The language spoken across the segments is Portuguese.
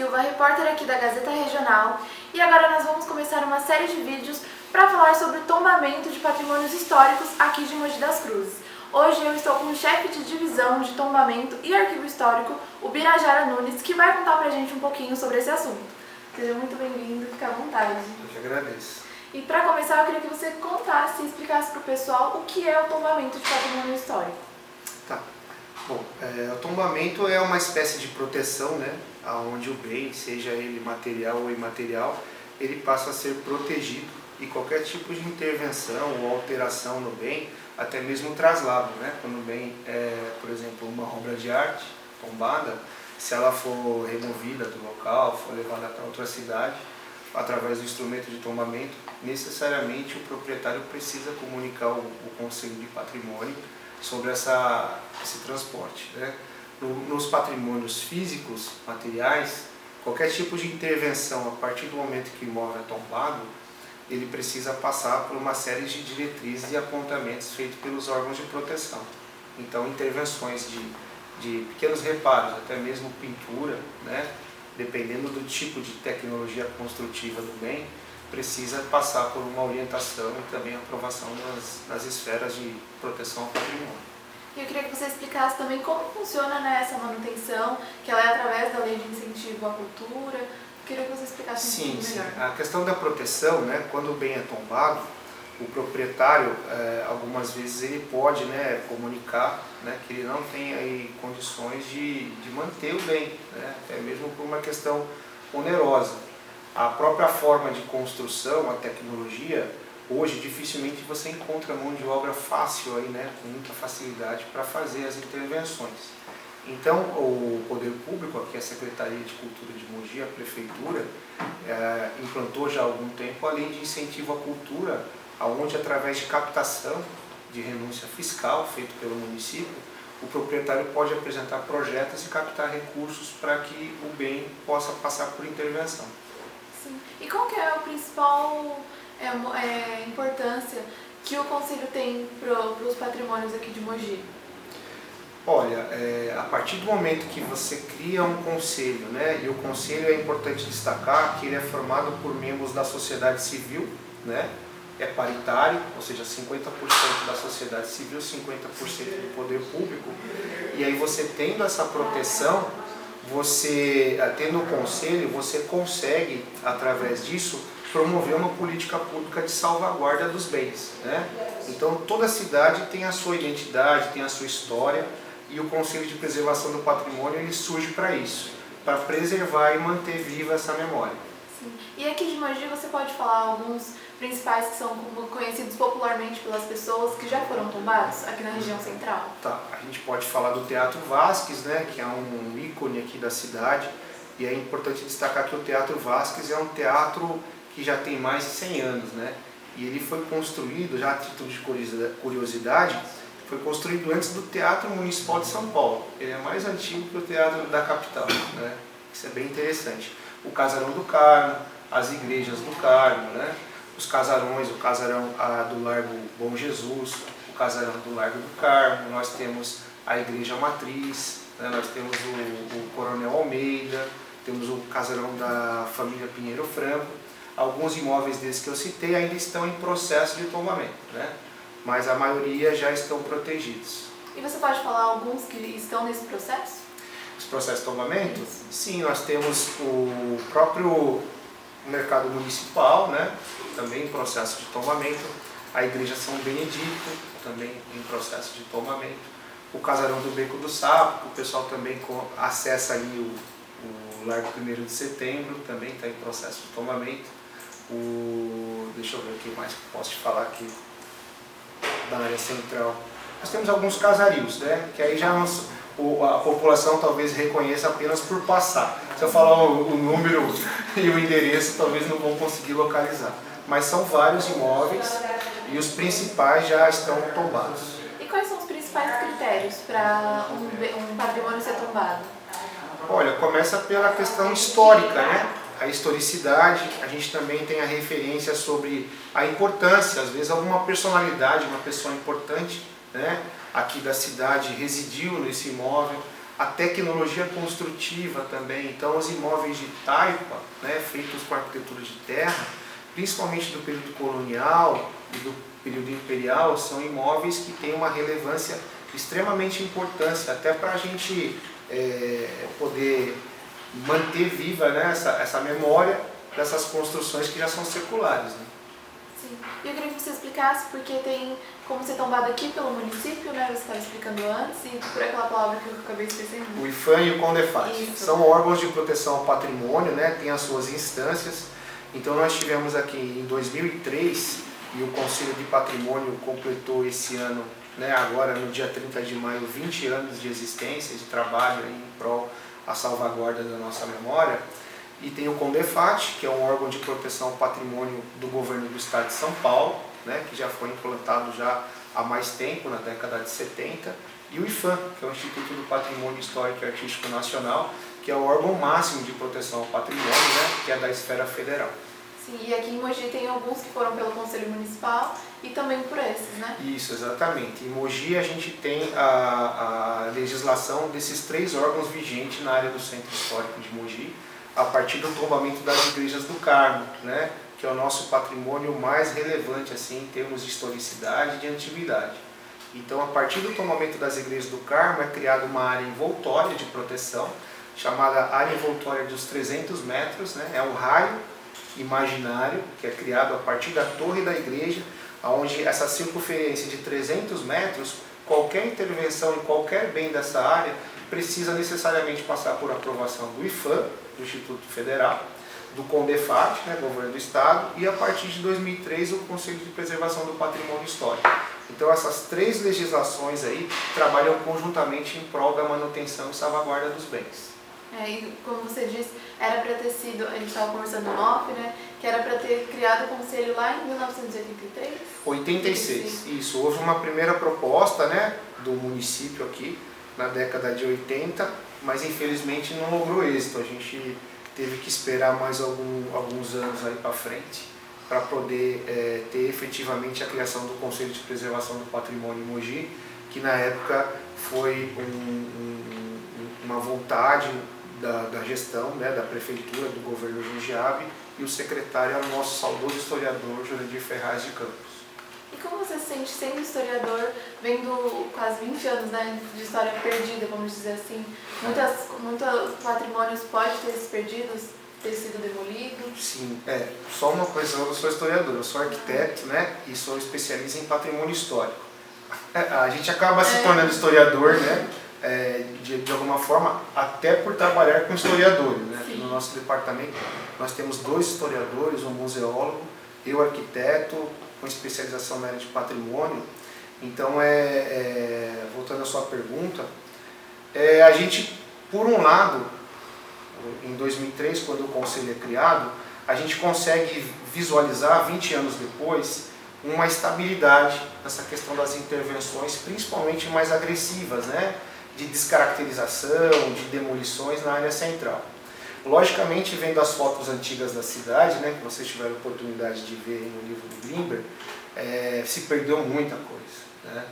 Silva, repórter aqui da Gazeta Regional, e agora nós vamos começar uma série de vídeos para falar sobre o tombamento de patrimônios históricos aqui de Mogi das Cruzes. Hoje eu estou com o chefe de divisão de tombamento e arquivo histórico, o Birajara Nunes, que vai contar pra gente um pouquinho sobre esse assunto. Seja muito bem-vindo, fique à vontade. Eu que agradeço. E para começar, eu queria que você contasse e explicasse para o pessoal o que é o tombamento de patrimônio histórico. Tá. Bom, o tombamento é uma espécie de proteção, né, onde o bem, seja ele material ou imaterial, ele passa a ser protegido e qualquer tipo de intervenção ou alteração no bem, até mesmo traslado, né, quando o bem é, por exemplo, uma obra de arte tombada, se ela for removida do local, for levada para outra cidade, através do instrumento de tombamento, necessariamente o proprietário precisa comunicar o Conselho de Patrimônio sobre esse transporte, né? Nos patrimônios físicos, materiais, qualquer tipo de intervenção, a partir do momento que o imóvel é tombado, ele precisa passar por uma série de diretrizes e apontamentos feitos pelos órgãos de proteção. Então, intervenções de pequenos reparos, até mesmo pintura, né? Dependendo do tipo de tecnologia construtiva do bem, precisa passar por uma orientação e também aprovação nas esferas de proteção ao patrimônio. E eu queria que você explicasse também como funciona, né, essa manutenção, que ela é através da Lei de Incentivo à Cultura. Eu queria que você explicasse um pouquinho melhor. A questão da proteção, né, quando o bem é tombado, o proprietário, algumas vezes ele pode, né, comunicar, né, que ele não tem aí condições de manter o bem, né, até mesmo por uma questão onerosa. A própria forma de construção, a tecnologia, hoje dificilmente você encontra mão de obra fácil, aí, né, com muita facilidade para fazer as intervenções. Então, o Poder Público, aqui a Secretaria de Cultura de Mogi, a Prefeitura, implantou já há algum tempo a Lei de Incentivo à Cultura, onde através de captação de renúncia fiscal feito pelo município, o proprietário pode apresentar projetos e captar recursos para que o bem possa passar por intervenção. Sim. E qual que é a principal importância que o Conselho tem para os patrimônios aqui de Mogi? Olha, a partir do momento que você cria um conselho, né, e o conselho é importante destacar que ele é formado por membros da sociedade civil, né, é paritário, ou seja, 50% da sociedade civil, 50% do poder público, e aí você tendo essa proteção, você, tendo o conselho, você consegue, através disso, promover uma política pública de salvaguarda dos bens, né? Então, toda cidade tem a sua identidade, tem a sua história, e o Conselho de Preservação do Patrimônio ele surge para isso, para preservar e manter viva essa memória. Sim. E aqui de Mogi você pode falar alguns principais que são conhecidos popularmente pelas pessoas que já foram tombados aqui na região central? Tá, a gente pode falar do Teatro Vasques, né, que é um ícone aqui da cidade, e é importante destacar que o Teatro Vasques é um teatro que já tem mais de 100 anos, né, e ele foi construído, já a título de curiosidade, foi construído antes do Teatro Municipal de São Paulo. Ele é mais antigo que o Teatro da capital, né, isso é bem interessante. O Casarão do Carmo, as igrejas do Carmo, né, os casarões, o casarão do Largo Bom Jesus, o casarão do Largo do Carmo, nós temos a Igreja Matriz, né, nós temos o Coronel Almeida, temos o casarão da família Pinheiro Franco. Alguns imóveis desses que eu citei ainda estão em processo de tombamento, né, mas a maioria já estão protegidos. E você pode falar alguns que estão nesse processo? Os processos de tombamento? Sim, nós temos o próprio mercado municipal, né, também em processo de tombamento, a Igreja São Benedito, também em processo de tombamento, o Casarão do Beco do Sapo, que o pessoal também acessa ali o Largo 1º de Setembro, também está em processo de tombamento. Deixa eu ver o que mais posso te falar aqui da área central. Nós temos alguns casarios, né, que aí já a população talvez reconheça apenas por passar. Se eu falar o número e o endereço, talvez não vão conseguir localizar. Mas são vários imóveis e os principais já estão tombados. E quais são os principais critérios para um patrimônio ser tombado? Olha, começa pela questão histórica, né? A historicidade, a gente também tem a referência sobre a importância, às vezes alguma personalidade, uma pessoa importante, né, aqui da cidade residiu nesse imóvel. a tecnologia construtiva também. Então, os imóveis de taipa, né, feitos com arquitetura de terra, principalmente do período colonial e do período imperial, são imóveis que têm uma relevância extremamente importante, até para a gente poder manter viva, né, essa memória dessas construções que já são seculares, né? Sim. E eu queria que você explicasse, porque tem como ser tombado aqui pelo município, né? Você estava explicando antes, e por aquela palavra que eu acabei esquecendo. O IPHAN e o CONDEFAT são órgãos de proteção ao patrimônio, né? Tem as suas instâncias. Então nós tivemos aqui em 2003, e o Conselho de Patrimônio completou esse ano, né, agora no dia 30 de maio, 20 anos de existência, de trabalho aí em prol a salvaguarda da nossa memória. E tem o CONDEFAT, que é um órgão de proteção ao patrimônio do governo do estado de São Paulo, né, que já foi implantado já há mais tempo, na década de 70, e o IPHAN, que é o Instituto do Patrimônio Histórico e Artístico Nacional, que é o órgão máximo de proteção ao patrimônio, né, que é da esfera federal. Sim, e aqui em Mogi tem alguns que foram pelo Conselho Municipal e também por esses, né? Isso, exatamente. Em Mogi a gente tem a legislação desses 3 órgãos vigentes na área do Centro Histórico de Mogi, a partir do tombamento das igrejas do Carmo, né, que é o nosso patrimônio mais relevante assim, em termos de historicidade e de antiguidade. Então, a partir do tombamento das igrejas do Carmo, é criada uma área envoltória de proteção, chamada área envoltória dos 300 metros, né, é um raio imaginário que é criado a partir da torre da igreja, onde essa circunferência de 300 metros, qualquer intervenção em qualquer bem dessa área precisa necessariamente passar por aprovação do IPHAN, do Instituto Federal, do CONDEFAT, né, Governo do Estado, e a partir de 2003 o Conselho de Preservação do Patrimônio Histórico. Então essas 3 legislações aí trabalham conjuntamente em prol da manutenção e salvaguarda dos bens. E como você disse, era para ter sido, a gente estava conversando no off, né, que era para ter criado o conselho lá em 1983? 86, isso. Houve uma primeira proposta, né, do município aqui, na década de 80, mas infelizmente não logrou êxito. A gente teve que esperar mais alguns anos aí para frente para poder ter efetivamente a criação do Conselho de Preservação do Patrimônio em Mogi, que na época foi uma vontade da gestão, né, da prefeitura, do governo Jundiaí, e o secretário era o nosso saudoso historiador Jurandir Ferraz de Campos. E como você se sente sendo historiador, vendo quase 20 anos, né, de história perdida, vamos dizer assim? Muitos patrimônios podem ter se perdidos, ter sido demolidos? Sim, só uma coisa, eu não sou historiador, eu sou arquiteto, né, e sou especialista em patrimônio histórico. A gente acaba se tornando historiador, né, de alguma forma, até por trabalhar com historiadores, né? No nosso departamento nós temos 2 historiadores, um museólogo, eu arquiteto, com especialização na área de patrimônio. Então, voltando à sua pergunta, a gente, por um lado, em 2003, quando o Conselho é criado, a gente consegue visualizar, 20 anos depois, uma estabilidade nessa questão das intervenções, principalmente mais agressivas, né? De descaracterização, de demolições na área central. Logicamente, vendo as fotos antigas da cidade, né, que vocês tiveram a oportunidade de ver no livro do Glimber, se perdeu muita coisa, né,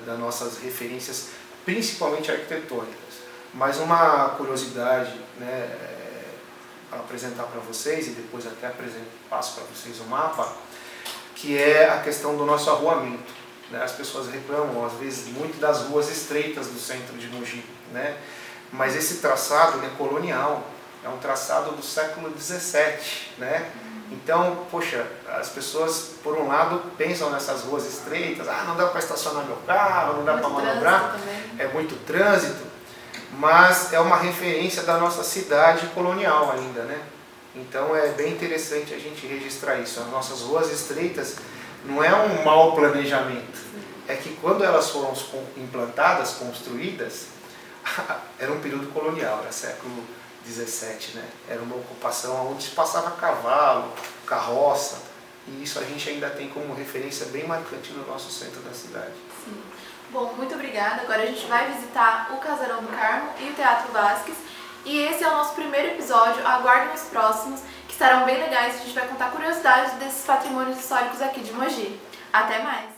das nossas referências, principalmente arquitetônicas. Mas uma curiosidade, né, para apresentar para vocês, e depois até passo para vocês o mapa, que é a questão do nosso arruamento. As pessoas reclamam, às vezes, muito das ruas estreitas do centro de Mogi, né? Mas esse traçado é colonial, é um traçado do século XVII, né? Então, poxa, as pessoas, por um lado, pensam nessas ruas estreitas, não dá para estacionar meu carro, não dá para manobrar, é muito trânsito, mas é uma referência da nossa cidade colonial ainda, né? Então é bem interessante a gente registrar isso. As nossas ruas estreitas não é um mau planejamento, é que quando elas foram implantadas, construídas, era um período colonial, era século XVII, né? Era uma ocupação onde se passava cavalo, carroça, e isso a gente ainda tem como referência bem marcante no nosso centro da cidade. Sim. Bom, muito obrigada. Agora a gente vai visitar o Casarão do Carmo e o Teatro Vasques. E esse é o nosso primeiro episódio, aguardem os próximos, que estarão bem legais. A gente vai contar curiosidades desses patrimônios históricos aqui de Mogi. Até mais!